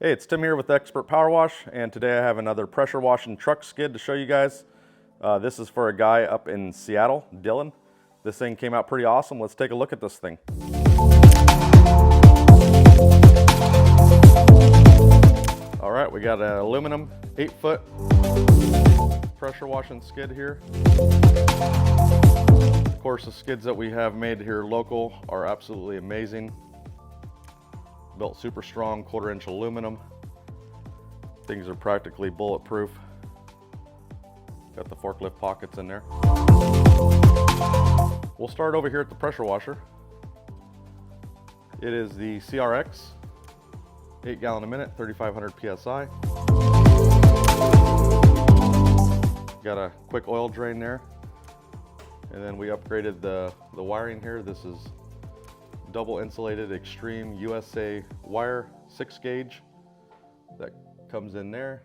Hey, it's Tim here with Expert Power Wash, and today I have another pressure washing truck skid to show you guys. This is for a guy up in Seattle, Dylan. This thing came out pretty awesome. Let's take a look at this thing. All right, we got an aluminum 8-foot pressure washing skid here. Of course, the skids that we have made here local are absolutely amazing. Built super strong, 1/4-inch aluminum. Things are practically bulletproof. Got the forklift pockets in there. We'll start over here at the pressure washer. It is the CRX, 8 gallon a minute, 3,500 PSI. Got a quick oil drain there. And then we upgraded the wiring here. This is double insulated extreme USA wire, 6 gauge. That comes in there.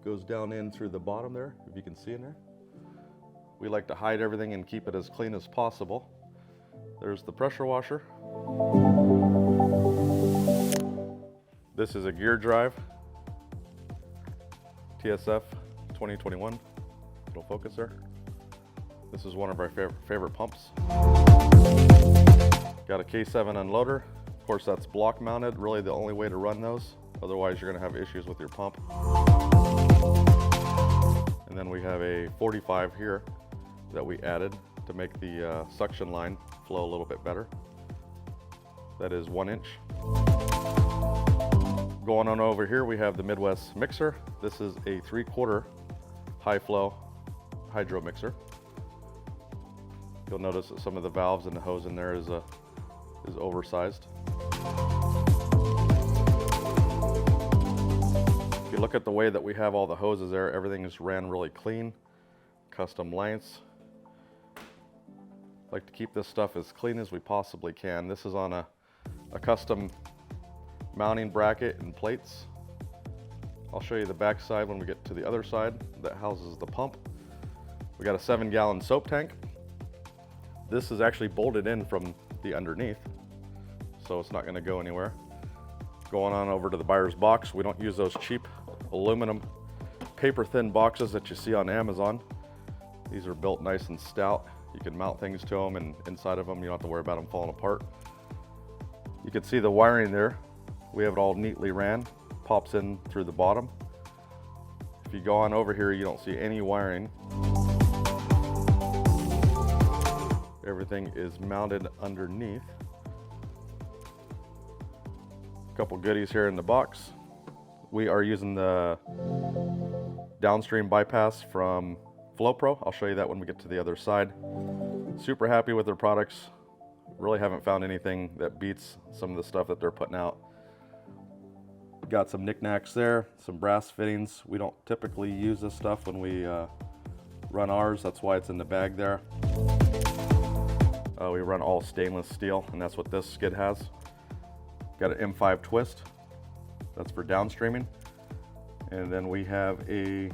Goes down in through the bottom there, if you can see in there. We like to hide everything and keep it as clean as possible. There's the pressure washer. This is a gear drive. TSF 2021. It'll focus there. This is one of our favorite pumps. Got a K7 unloader. Of course, that's block mounted. Really the only way to run those. Otherwise, you're gonna have issues with your pump. And then we have a 45 here that we added to make the suction line flow a little bit better. That is 1 inch. Going on over here, we have the Midwest mixer. This is a 3/4 high flow hydro mixer. You'll notice that some of the valves and the hose in there is oversized. If you look at the way that we have all the hoses there, everything is ran really clean, custom lengths. Like to keep this stuff as clean as we possibly can. This is on a custom mounting bracket and plates. I'll show you the back side when we get to the other side that houses the pump. We got a 7 gallon soap tank. This is actually bolted in from the underneath, so it's not going to go anywhere. Going on over to the buyer's box, we don't use those cheap aluminum paper thin boxes that you see on Amazon. These are built nice and stout. You can mount things to them, and inside of them you don't have to worry about them falling apart. You can see the wiring there. We have it all neatly ran, pops in through the bottom. If you go on over here, you don't see any wiring. Everything is mounted underneath. A couple goodies here in the box. We are using the downstream bypass from FlowPro. I'll show you that when we get to the other side. Super happy with their products. Really haven't found anything that beats some of the stuff that they're putting out. Got some knickknacks there, some brass fittings. We don't typically use this stuff when we run ours. That's why it's in the bag there. We run all stainless steel, and that's what this skid has. Got an M5 twist. That's for downstreaming. And then we have a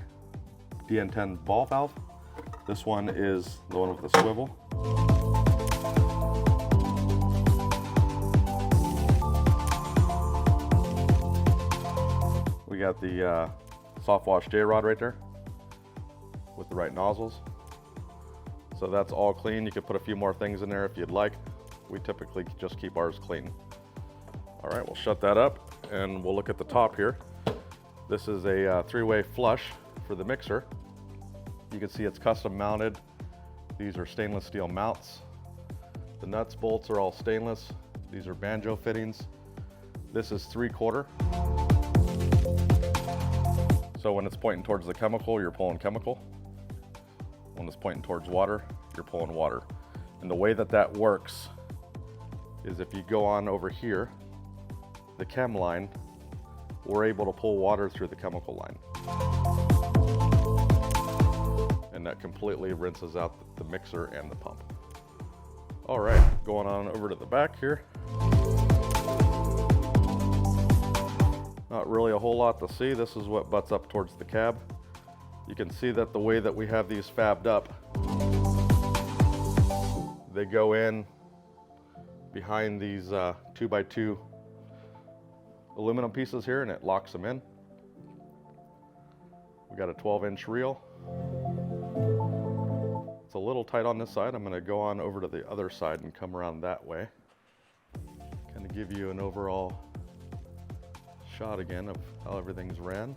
DN10 ball valve. This one is the one with the swivel. We got the soft wash J-rod right there with the right nozzles. So that's all clean. You could put a few more things in there if you'd like. We typically just keep ours clean. All right, we'll shut that up and we'll look at the top here. This is a 3-way flush for the mixer. You can see it's custom mounted. These are stainless steel mounts. The nuts, bolts are all stainless. These are banjo fittings. This is 3/4. So when it's pointing towards the chemical, you're pulling chemical. When it's pointing towards water, you're pulling water. And the way that that works is if you go on over here, the chem line, we're able to pull water through the chemical line. And that completely rinses out the mixer and the pump. All right, going on over to the back here. Not really a whole lot to see. This is what butts up towards the cab. You can see that the way that we have these fabbed up, they go in behind these 2x2 aluminum pieces here and it locks them in. We got a 12-inch reel. It's a little tight on this side. I'm going to go on over to the other side and come around that way. Kind of give you an overall shot again of how everything's ran.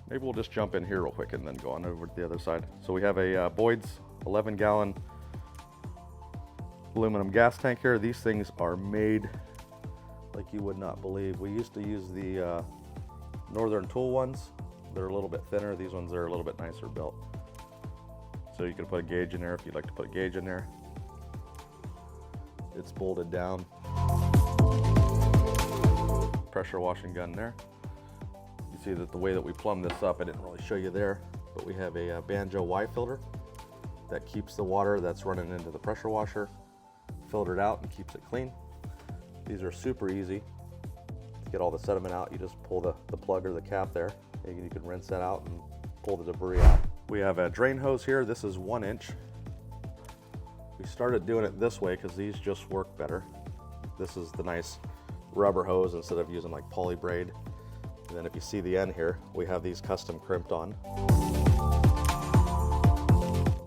Maybe we'll just jump in here real quick and then go on over to the other side. So we have a Boyd's 11-gallon aluminum gas tank here. These things are made like you would not believe. We used to use the Northern Tool ones. They're a little bit thinner. These ones are a little bit nicer built. So you can put a gauge in there if you'd like to put a gauge in there. It's bolted down. Pressure washing gun there. You see that the way that we plumb this up, I didn't really show you there, but we have a Banjo Y filter that keeps the water that's running into the pressure washer filtered out and keeps it clean. These are super easy to get all the sediment out. You just pull the plug or the cap there, and you can rinse that out and pull the debris out. We have a drain hose here. This is 1 inch. We started doing it this way because these just work better. This is the nice rubber hose instead of using like poly braid. And then if you see the end here, we have these custom crimped on.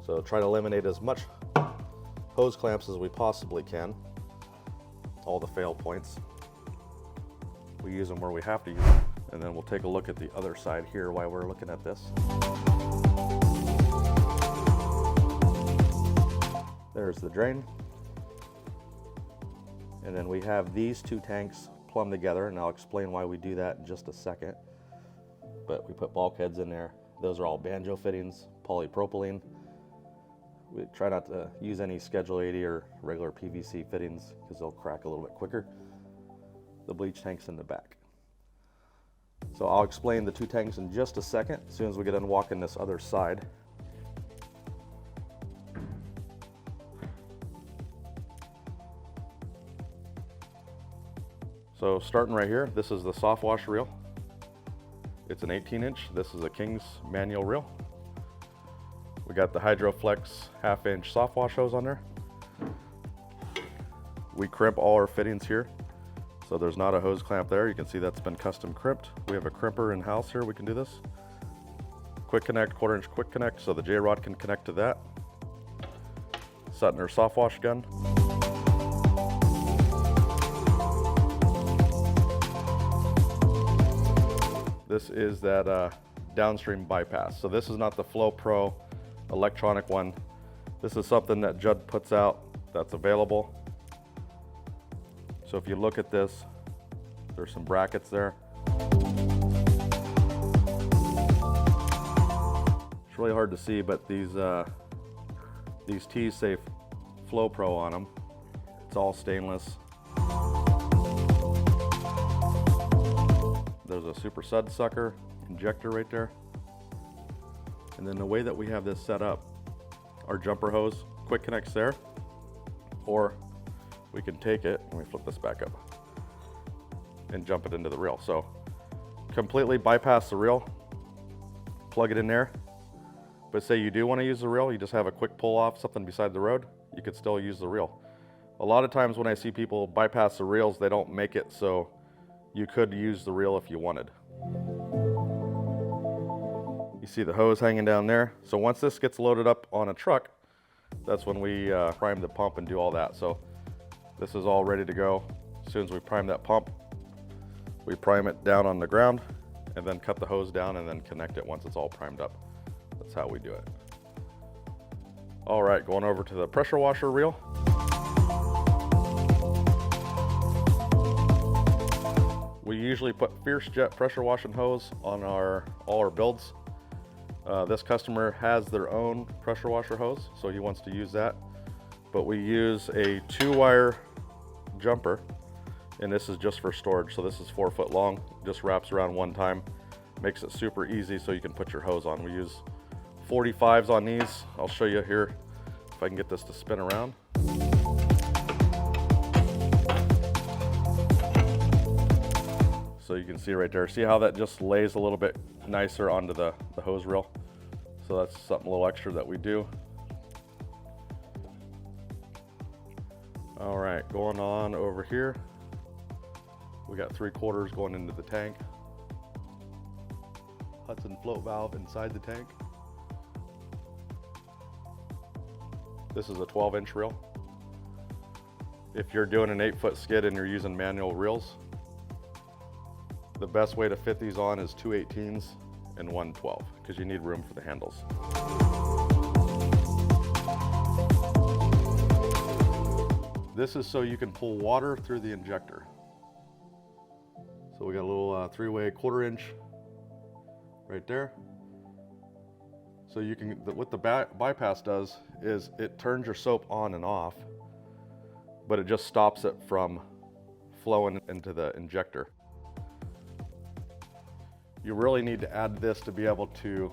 So try to eliminate as much hose clamps as we possibly can. All the fail points. We use them where we have to use them. And then we'll take a look at the other side here while we're looking at this. There's the drain. And then we have these two tanks plumbed together, and I'll explain why we do that in just a second. But we put bulkheads in there. Those are all Banjo fittings, polypropylene. We try not to use any Schedule 80 or regular PVC fittings because they'll crack a little bit quicker. The bleach tank's in the back. So I'll explain the two tanks in just a second, as soon as we get done walking this other side. So starting right here, this is the soft wash reel. It's an 18-inch. This is a King's manual reel. We got the HydroFlex 1/2-inch soft wash hose on there. We crimp all our fittings here, so there's not a hose clamp there. You can see that's been custom crimped. We have a crimper in-house here. We can do this. Quick connect, 1/4-inch quick connect, so the J-rod can connect to that. Suttner soft wash gun. This is that downstream bypass. So this is not the Flow Pro electronic one. This is something that Judd puts out that's available. So if you look at this, there's some brackets there. It's really hard to see, but these T's say Flow Pro on them. It's all stainless. There's a super sud sucker injector right there. And then the way that we have this set up, our jumper hose quick connects there, or we can take it, let me flip this back up, and jump it into the reel. So completely bypass the reel, plug it in there. But say you do want to use the reel, you just have a quick pull off something beside the road, you could still use the reel. A lot of times when I see people bypass the reels, they don't make it so you could use the reel if you wanted. You see the hose hanging down there. So once this gets loaded up on a truck, that's when we prime the pump and do all that. So this is all ready to go. As soon as we prime that pump, we prime it down on the ground and then cut the hose down and then connect it once it's all primed up. That's how we do it. All right, going over to the pressure washer reel. We usually put Fierce Jet pressure washing hose on all our builds. This customer has their own pressure washer hose, so he wants to use that. But we use a 2-wire jumper, and this is just for storage. So this is 4 foot long, just wraps around one time, makes it super easy so you can put your hose on. We use 45s on these. I'll show you here if I can get this to spin around. So you can see right there, see how that just lays a little bit nicer onto the hose reel. So that's something a little extra that we do. All right, going on over here, we got 3/4 going into the tank. Hudson float valve inside the tank. This is a 12-inch reel. If you're doing an 8-foot skid and you're using manual reels, the best way to fit these on is 2 18s and 1 12, because you need room for the handles. This is so you can pull water through the injector. So we got a little 3-way 1/4 inch right there. So you can, what the bypass does is it turns your soap on and off, but it just stops it from flowing into the injector. You really need to add this to be able to,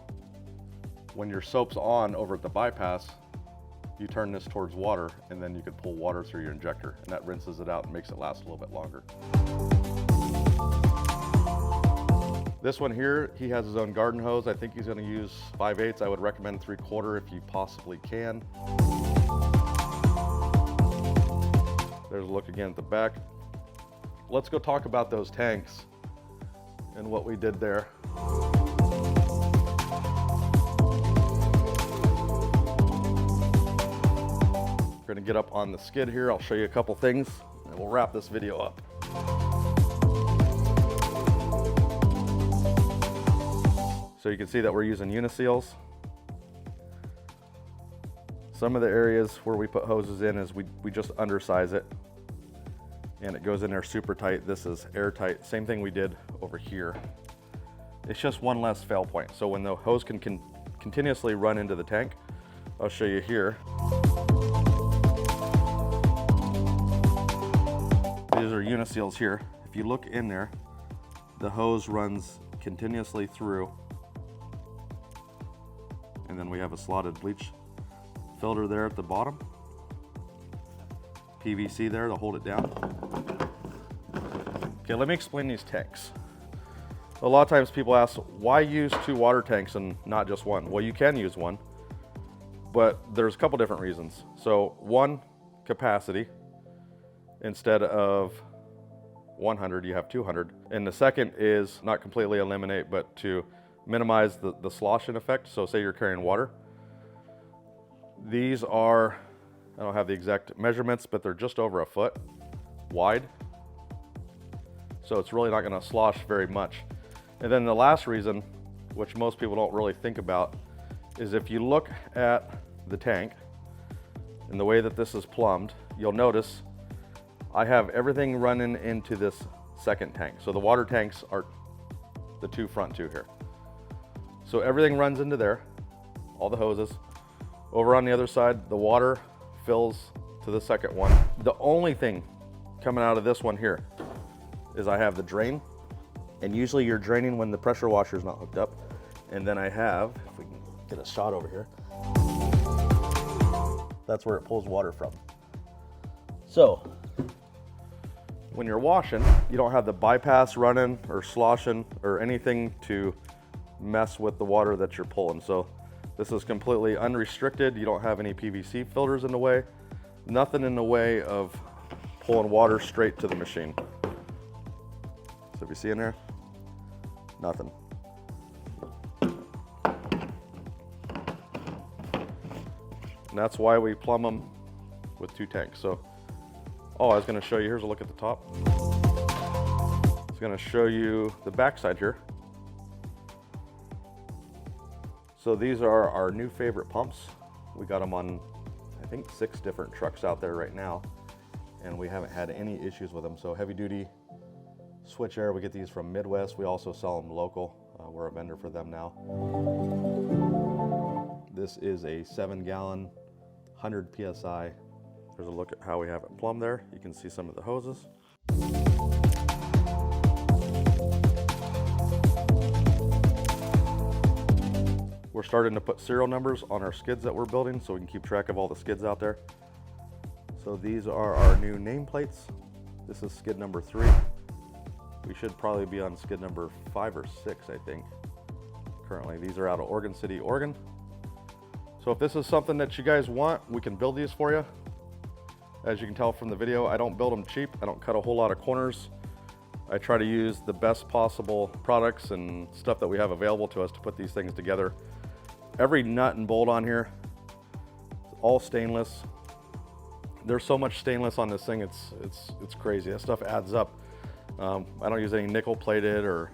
when your soap's on over at the bypass, you turn this towards water, and then you can pull water through your injector, and that rinses it out and makes it last a little bit longer. This one here, he has his own garden hose. I think he's gonna use 5/8. I would recommend 3/4 if you possibly can. There's a look again at the back. Let's go talk about those tanks and what we did there. We're gonna get up on the skid here. I'll show you a couple things and we'll wrap this video up. So you can see that we're using uniseals. Some of the areas where we put hoses in is we just undersize it and it goes in there super tight. This is airtight. Same thing we did over here. It's just one less fail point. So when the hose can continuously run into the tank, I'll show you here. These are uniseals here. If you look in there, the hose runs continuously through. And then we have a slotted bleach filter there at the bottom. PVC there to hold it down. Okay, let me explain these tanks. A lot of times people ask, why use 2 water tanks and not just one? Well, you can use one, but there's a couple different reasons. So one, capacity. Instead of 100, you have 200. And the second is not completely eliminate, but to minimize the sloshing effect. So say you're carrying water. These are, I don't have the exact measurements, but they're just over 1 foot wide. So it's really not gonna slosh very much. And then the last reason, which most people don't really think about, is if you look at the tank and the way that this is plumbed, you'll notice I have everything running into this second tank. So the water tanks are the front two here. So everything runs into there, all the hoses. Over on the other side, the water fills to the second one. The only thing coming out of this one here is I have the drain, and usually you're draining when the pressure washer is not hooked up. And then I have, if we can get a shot over here, that's where it pulls water from. So when you're washing, you don't have the bypass running or sloshing or anything to mess with the water that you're pulling. So this is completely unrestricted. You don't have any PVC filters in the way, nothing in the way of pulling water straight to the machine. So if you see in there, nothing. And that's why we plumb them with 2 tanks. So, oh, I was gonna show you, here's a look at the top. I was gonna show you the backside here. So these are our new favorite pumps. We got them on, I think, 6 different trucks out there right now, and we haven't had any issues with them. So heavy duty switch air, we get these from Midwest. We also sell them local. We're a vendor for them now. This is a 7-gallon, 100 PSI. There's a look at how we have it plumbed there. You can see some of the hoses. We're starting to put serial numbers on our skids that we're building so we can keep track of all the skids out there. So these are our new nameplates. This is skid number 3. We should probably be on skid number 5 or 6, I think, currently. These are out of Oregon City, Oregon. So if this is something that you guys want, we can build these for you. As you can tell from the video, I don't build them cheap. I don't cut a whole lot of corners. I try to use the best possible products and stuff that we have available to us to put these things together. Every nut and bolt on here, all stainless. There's so much stainless on this thing, it's crazy. That stuff adds up. I don't use any nickel plated or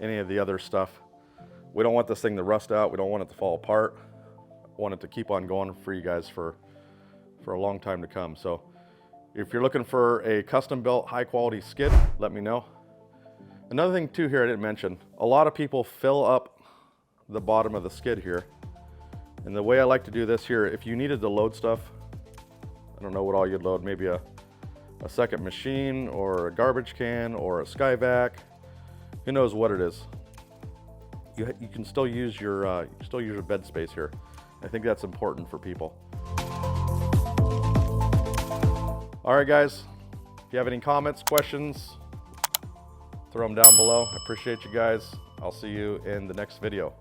any of the other stuff. We don't want this thing to rust out. We don't want it to fall apart. I want it to keep on going for you guys for a long time to come. So if you're looking for a custom built high quality skid, let me know. Another thing too here I didn't mention, a lot of people fill up the bottom of the skid here. And the way I like to do this here, if you needed to load stuff, I don't know what all you'd load, maybe a second machine or a garbage can or a skyvac, who knows what it is. You can still use your bed space here. I think that's important for people. All right, guys, if you have any comments, questions, throw them down below. I appreciate you guys. I'll see you in the next video.